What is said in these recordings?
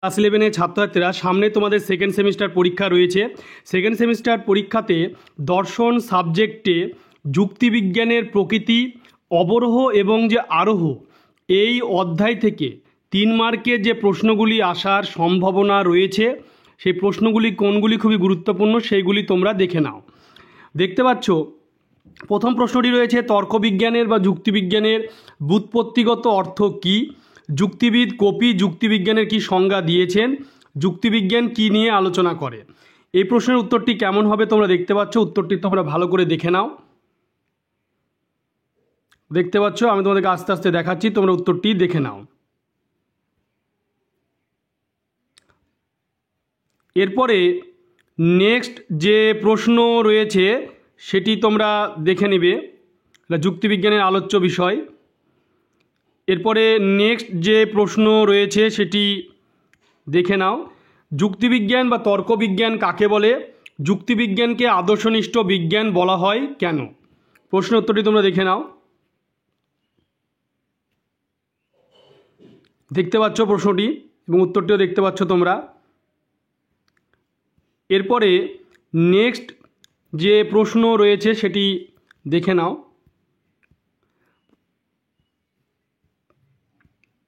Class 11-এর ছাত্রছাত্রীরা, সামনে তোমাদের সেকেন্ড সেমিস্টার পরীক্ষা রয়েছে। সেকেন্ড সেমিস্টার পরীক্ষাতে দর্শন সাবজেক্টে যুক্তিবিজ্ঞানের প্রকৃতি, অবরোহ এবং যে আরোহ, এই অধ্যায় থেকে 3 মার্কের যে প্রশ্নগুলি আসার সম্ভাবনা রয়েছে, সেই প্রশ্নগুলি কোনগুলি খুবই গুরুত্বপূর্ণ সেইগুলি তোমরা দেখে নাও। দেখতে পাচ্ছ প্রথম প্রশ্নটি রয়েছে, তর্কবিজ্ঞানের বা যুক্তিবিজ্ঞানের ব্যুৎপত্তিগত অর্থ কী? যুক্তিবিদ কপি যুক্তিবিজ্ঞানের কি সংজ্ঞা দিয়েছেন? যুক্তিবিজ্ঞান কি নিয়ে আলোচনা করে? এই প্রশ্নের উত্তরটি কেমন হবে তোমরা দেখতে পাচ্ছ। উত্তরটি তোমরা ভালো করে দেখে নাও। দেখতে পাচ্ছ, আমি তোমাদেরকে আস্তে আস্তে দেখাচ্ছি, তোমরা উত্তরটি দেখে নাও। এরপরে নেক্সট যে প্রশ্ন রয়েছে সেটি তোমরা দেখে নেবে, এটা যুক্তিবিজ্ঞানের আলোচ্য বিষয়। এরপরে নেক্সট যে প্রশ্ন রয়েছে সেটি দেখে নাও। যুক্তিবিজ্ঞান বা তর্কবিজ্ঞান কাকে বলে? যুক্তিবিজ্ঞানকে আদর্শনিষ্ঠ বিজ্ঞান বলা হয় কেন? প্রশ্নের উত্তরটি তোমরা দেখে নাও। দেখতে পাচ্ছ প্রশ্নটি এবং উত্তরটিও দেখতে পাচ্ছ তোমরা। এরপরে নেক্সট যে প্রশ্ন রয়েছে সেটি দেখে নাও।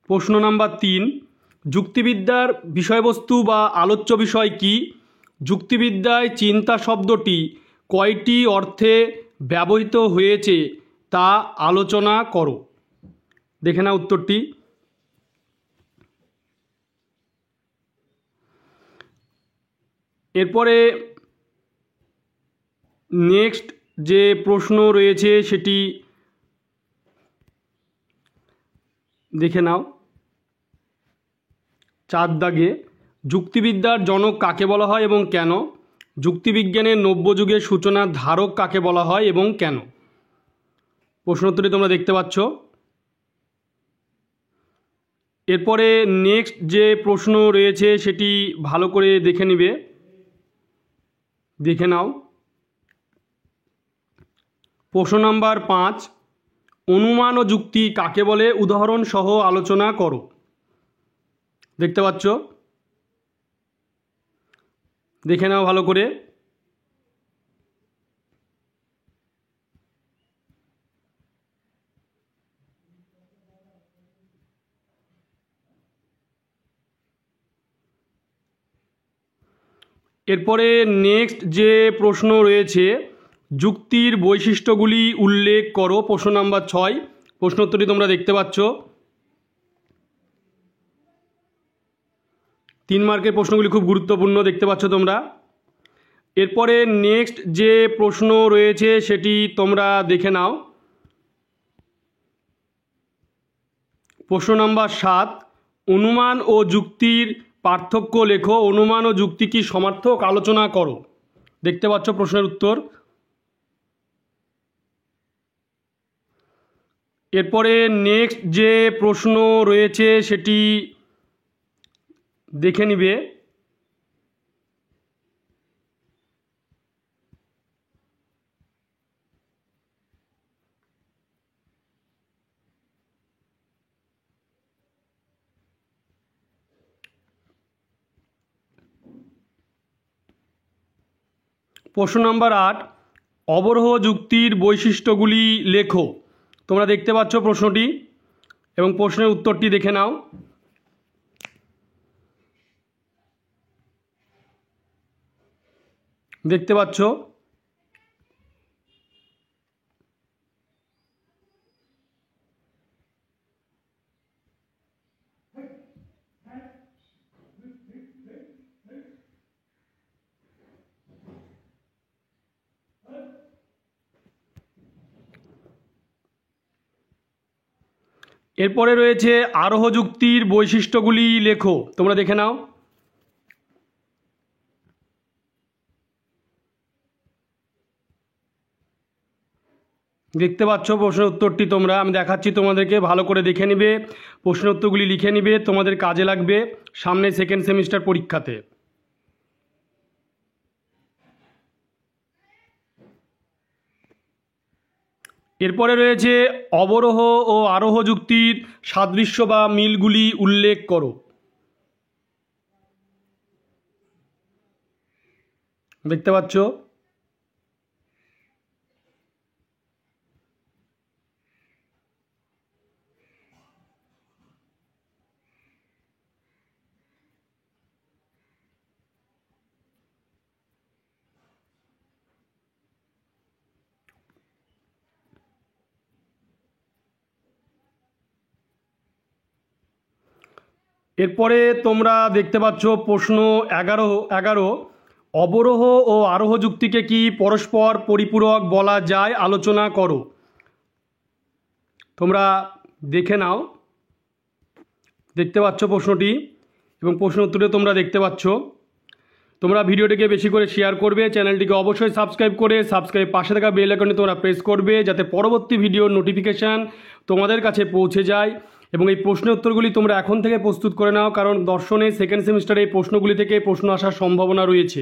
প্রশ্ন নাম্বার 3, যুক্তিবিদ্যার বিষয়বস্তু বা আলোচ্য বিষয় কি? যুক্তিবিদ্যায় চিন্তা শব্দটি কয়টি অর্থে ব্যবহৃত হয়েছে তা আলোচনা করো। দেখে নাও উত্তরটি। এরপরে নেক্সট যে প্রশ্ন রয়েছে সেটি দেখে নাও। 4 দাগে, যুক্তিবিদ্যার জনক কাকে বলা হয় এবং কেন? যুক্তিবিজ্ঞানের নব্যযুগের সূচনার ধারক কাকে বলা হয় এবং কেন? প্রশ্নোত্তরটি তোমরা দেখতে পাচ্ছ। এরপরে নেক্সট যে প্রশ্ন রয়েছে সেটি ভালো করে দেখে নিবে, দেখে নাও। প্রশ্ন নাম্বার 5, অনুমান ও যুক্তি কাকে বলে? উদাহরণ সহ আলোচনা করো। দেখতে পাচ্ছ, দেখে নাও ভালো করে। এরপরে নেক্সট যে প্রশ্ন রয়েছে, যুক্তির বৈশিষ্ট্যগুলি উল্লেখ করো। প্রশ্ন নাম্বার 6, প্রশ্নোত্তরটি তোমরা দেখতে পাচ্ছ। 3 মার্কের প্রশ্নগুলি খুব গুরুত্বপূর্ণ, দেখতে পাচ্ছ তোমরা। এরপরে নেক্সট যে প্রশ্ন রয়েছে সেটি তোমরা দেখে নাও। প্রশ্ন নাম্বার 7, অনুমান ও যুক্তির পার্থক্য লেখো। অনুমান ও যুক্তি কি সমার্থক? আলোচনা করো। দেখতে পাচ্ছ প্রশ্নের উত্তর। এরপরে নেক্সট যে প্রশ্ন রয়েছে সেটি দেখে নিবে। প্রশ্ন নাম্বার 8, অবরোহ যুক্তির বৈশিষ্ট্যগুলি লেখো। তোমরা দেখতে পাচ্ছ প্রশ্নটি এবং প্রশ্নের উত্তরটি দেখে নাও। দেখতে পাচ্ছ। এরপরে রয়েছে আরোহ যুক্তির বৈশিষ্ট্যগুলি লেখো। তোমরা দেখে নাও। দেখতে পাচ্ছ প্রশ্নের উত্তরটি তোমরা, আমি দেখাচ্ছি তোমাদেরকে, ভালো করে দেখে নিবে, প্রশ্নের উত্তরগুলি লিখে নিবে, তোমাদের কাজে লাগবে সামনে সেকেন্ড সেমিস্টার পরীক্ষাতে। এরপরে রয়েছে অবরোহ ও আরোহ যুক্তির সাদৃশ্য বা মিলগুলি উল্লেখ করো। দেখতে পাচ্ছ। এরপরে তোমরা দেখতে পাচ্ছ প্রশ্ন 11 অবরোহ ও আরোহ যুক্তিকে কি পরস্পর পরিপূরক বলা যায়, আলোচনা করো। তোমরা দেখে নাও, দেখতে পাচ্ছ প্রশ্নটি এবং প্রশ্ন উত্তরে তোমরা দেখতে পাচ্ছ। তোমরা ভিডিওটিকে বেশি করে শেয়ার করবে, চ্যানেলটিকে অবশ্যই সাবস্ক্রাইব করে পাশে থাকা বেল আইকনে তোমরা প্রেস করবে, যাতে পরবর্তী ভিডিওর নোটিফিকেশান তোমাদের কাছে পৌঁছে যায়। এবং এই প্রশ্নের উত্তরগুলি তোমরা এখন থেকে প্রস্তুত করে নাও, কারণ দর্শনে সেকেন্ড সেমিস্টারে এই প্রশ্নগুলি থেকে প্রশ্ন আসার সম্ভাবনা রয়েছে।